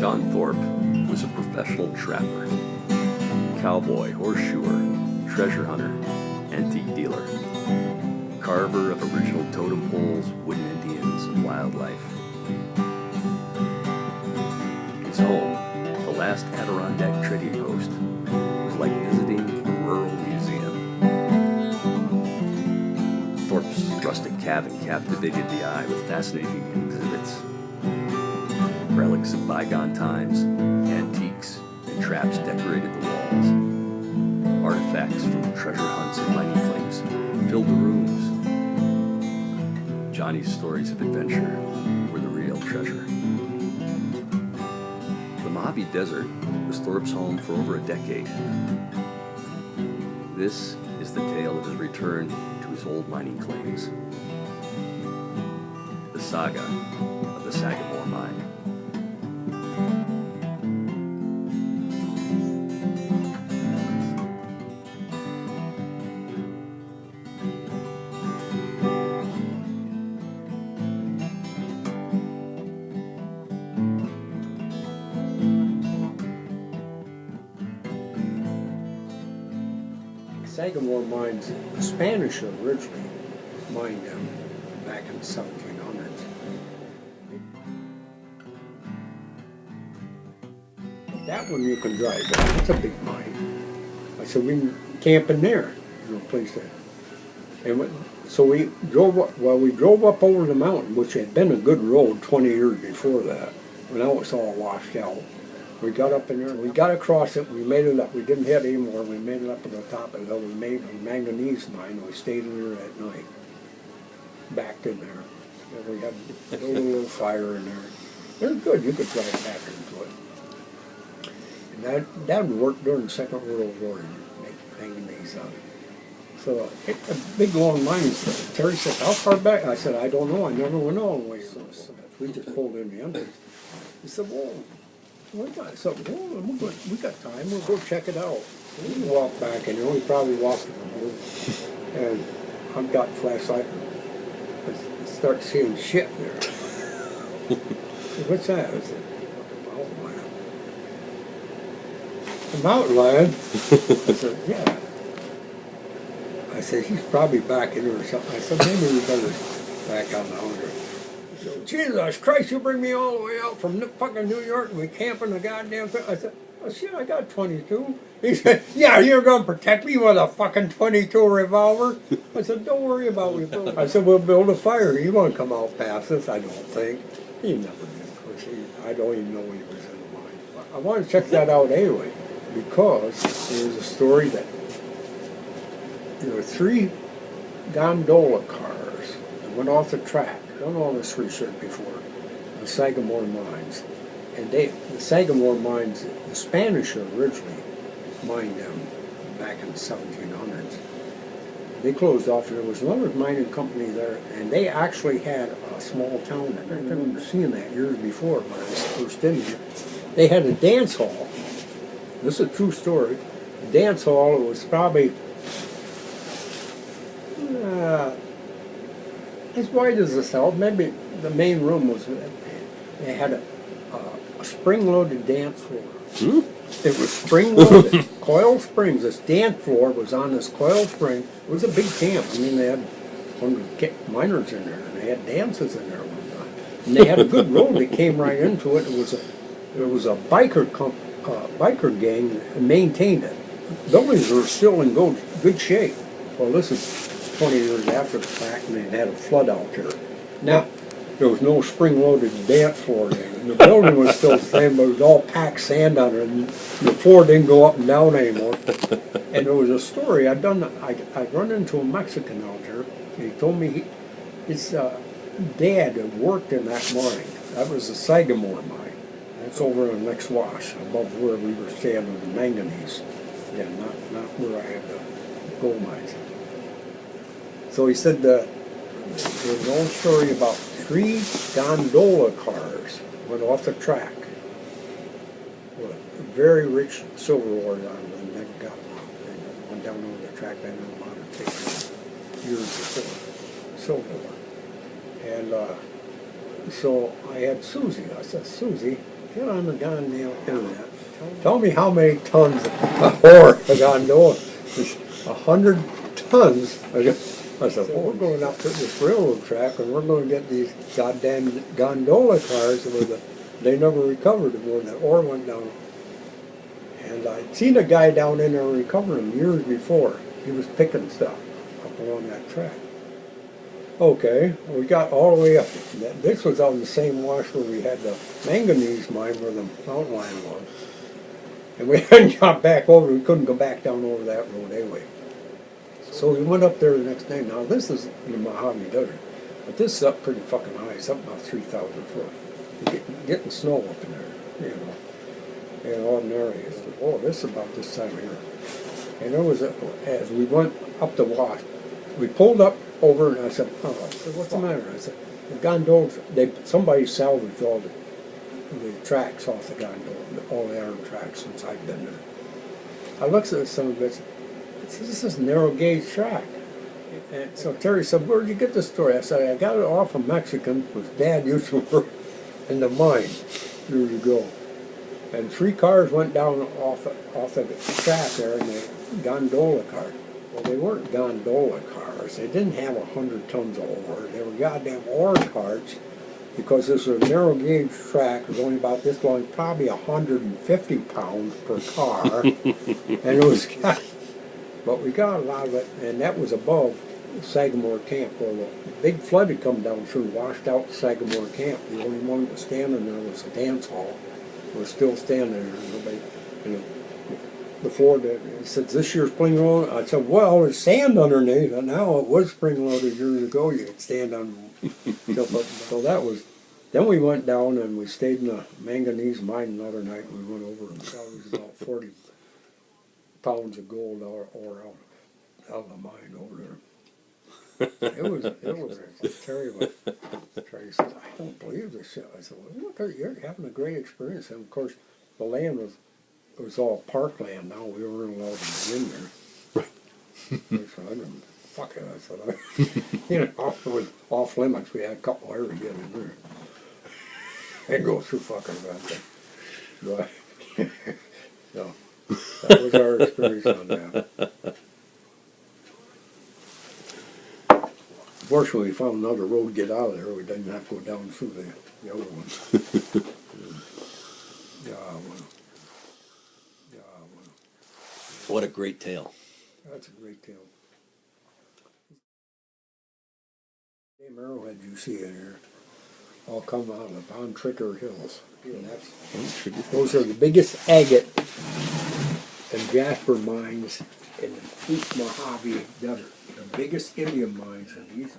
John Thorpe was a professional trapper, cowboy, horseshoer, treasure hunter, antique dealer, carver of original totem poles, wooden Indians, and wildlife. His home, the last Adirondack trading post, was like visiting a rural museum. Thorpe's rustic cabin captivated the eye with fascinating exhibits. Relics of bygone times, antiques, and traps decorated the walls. Artifacts from treasure hunts and mining claims filled the rooms. Johnny's stories of adventure were the real treasure. The Mojave Desert was Thorpe's home for over a decade. This is the tale of his return to his old mining claims. The Saga of the Sagamore Mine. Sagamore Mines, the Spanish originally mined them back in the 1700s. That one you can drive on. It's a big mine. I said, we can camp in there. There's no place there. And so we drove up over the mountain, which had been a good road 20 years before that. But now it's all washed out. We got up in there, we got across it, we made it up. We didn't hit anymore, we made it up to the top of the hill. We made a manganese mine, we stayed in there at night. Backed in there. And we had a little fire in there. It was good, you could drive back into it. And that would work during the Second World War, make manganese out. So, a big long mine. Terry said, how far back? I said, I don't know, I never went all the way. So we just pulled in the entrance. He said, well, we got something. Oh, we got time. We'll go check it out. We walked back, and we probably walked from here. And I've got flashlight. I start seeing shit there. I said, what's that? I said, a mountain lion. I said, yeah. I said, he's probably back in there or something. I said, maybe we better back on the hunger. Jesus Christ, you bring me all the way out from fucking New York and we camp in the goddamn thing. I said, oh shit, I got 22. He said, yeah, you're going to protect me with a fucking 22 revolver? I said, don't worry about it. I said, we'll build a fire. You won't come out past this, I don't think. He never did. Of course, I don't even know he was in the mine. But I want to check that out anyway, because there's a story that there were 3 gondola cars that went off the track. Done all this research before, the Sagamore Mines. And the Sagamore Mines, the Spanish originally mined them back in the 1700s. They closed off, and there was another mining company there, and they actually had a small town there. I remember seeing that years before when I was first in here. They had a dance hall. This is a true story. The dance hall, it was probably as wide as the cell. Maybe the main room was, they had a spring-loaded dance floor. It was spring-loaded, coil springs. This dance floor was on this coil spring. It was a big camp. I mean, they had 100 miners in there, and they had dances in there one time. And they had a good road that came right into it. It was a biker gang that maintained it. Buildings were still in good shape. Well, this is 20 years after the fact, and they had a flood out there. Now, there was no spring-loaded dance floor there. The building was still the same, but it was all packed sand on it, and the floor didn't go up and down anymore. And there was a story, I'd run into a Mexican out there, and he told me his dad had worked in that mine. That was the Sagamore mine. That's over in the next wash, above where we were staying with the manganese. Yeah, not where I had the gold mines. So he said there's an old story about 3 gondola cars went off the track with very rich silver ore on them, and never got them out. They went down over the track, they didn't know how to take them years before, silver ore. And so I had Susie. I said, Susie, Get on the goddamn internet. Tell me how many tons of ore a gondola. It's 100 tons. I said, well, we're going up to this railroad track and we're going to get these goddamn gondola cars they never recovered it when the ore went down. And I'd seen a guy down in there recovering years before. He was picking stuff up along that track. Okay, we got all the way up. This was on the same wash where we had the manganese mine where the mountain lion was. And we hadn't got back over, we couldn't go back down over that road anyway. So we went up there the next day. Now this is in the Mojave Desert, but this is up pretty fucking high. It's up about 3,000 foot. Getting snow up in there, you know, in ordinary. Oh, this is about this time of year. And there was as we went up the wash, we pulled up over and I said, oh, what's the matter? I said, the gondolas, somebody salvaged all the tracks off the gondola, all the iron tracks since I've been there. I looked at some of it. This is a narrow gauge track. And so Terry said, where'd you get this story? I said, I got it off a Mexican whose dad used to work in the mine years ago. And 3 cars went down off the track there in the gondola car. Well, they weren't gondola cars. They didn't have 100 tons of ore. They were goddamn ore carts because this was a narrow gauge track. It was only about this long, probably 150 pounds per car. And it was, but we got a lot of it, and that was above Sagamore Camp where the big flood had come down through, washed out Sagamore Camp. The only one that was standing there was a dance hall. It was still standing there. Nobody, you know, the floor, it said, this year's spring load. I said, well, there's sand underneath. And now it was spring loaded years ago. You could stand on. So that was, then we went down and we stayed in the manganese mine another night. We went over and salvaged about 40 pounds of gold ore out of the mine over there. It was terrible. Terry said, I don't believe this shit. I said, well, look, you're having a great experience. And of course, the land was all parkland now. We weren't allowed to be in there. Right. So I didn't, fuck it. I said, you know, it was off limits. We had a couple hours to get in there. And go through fucking about that. But, so, that was our experience on that. Fortunately, we found another road to get out of there. We didn't have to go down through the other one. What a great tale. That's a great tale. Same arrowhead you see in here all come out of the Von Tricker Hills. And those are the biggest agate and jasper mines in the East Mojave Desert. The biggest Indian mines in the East.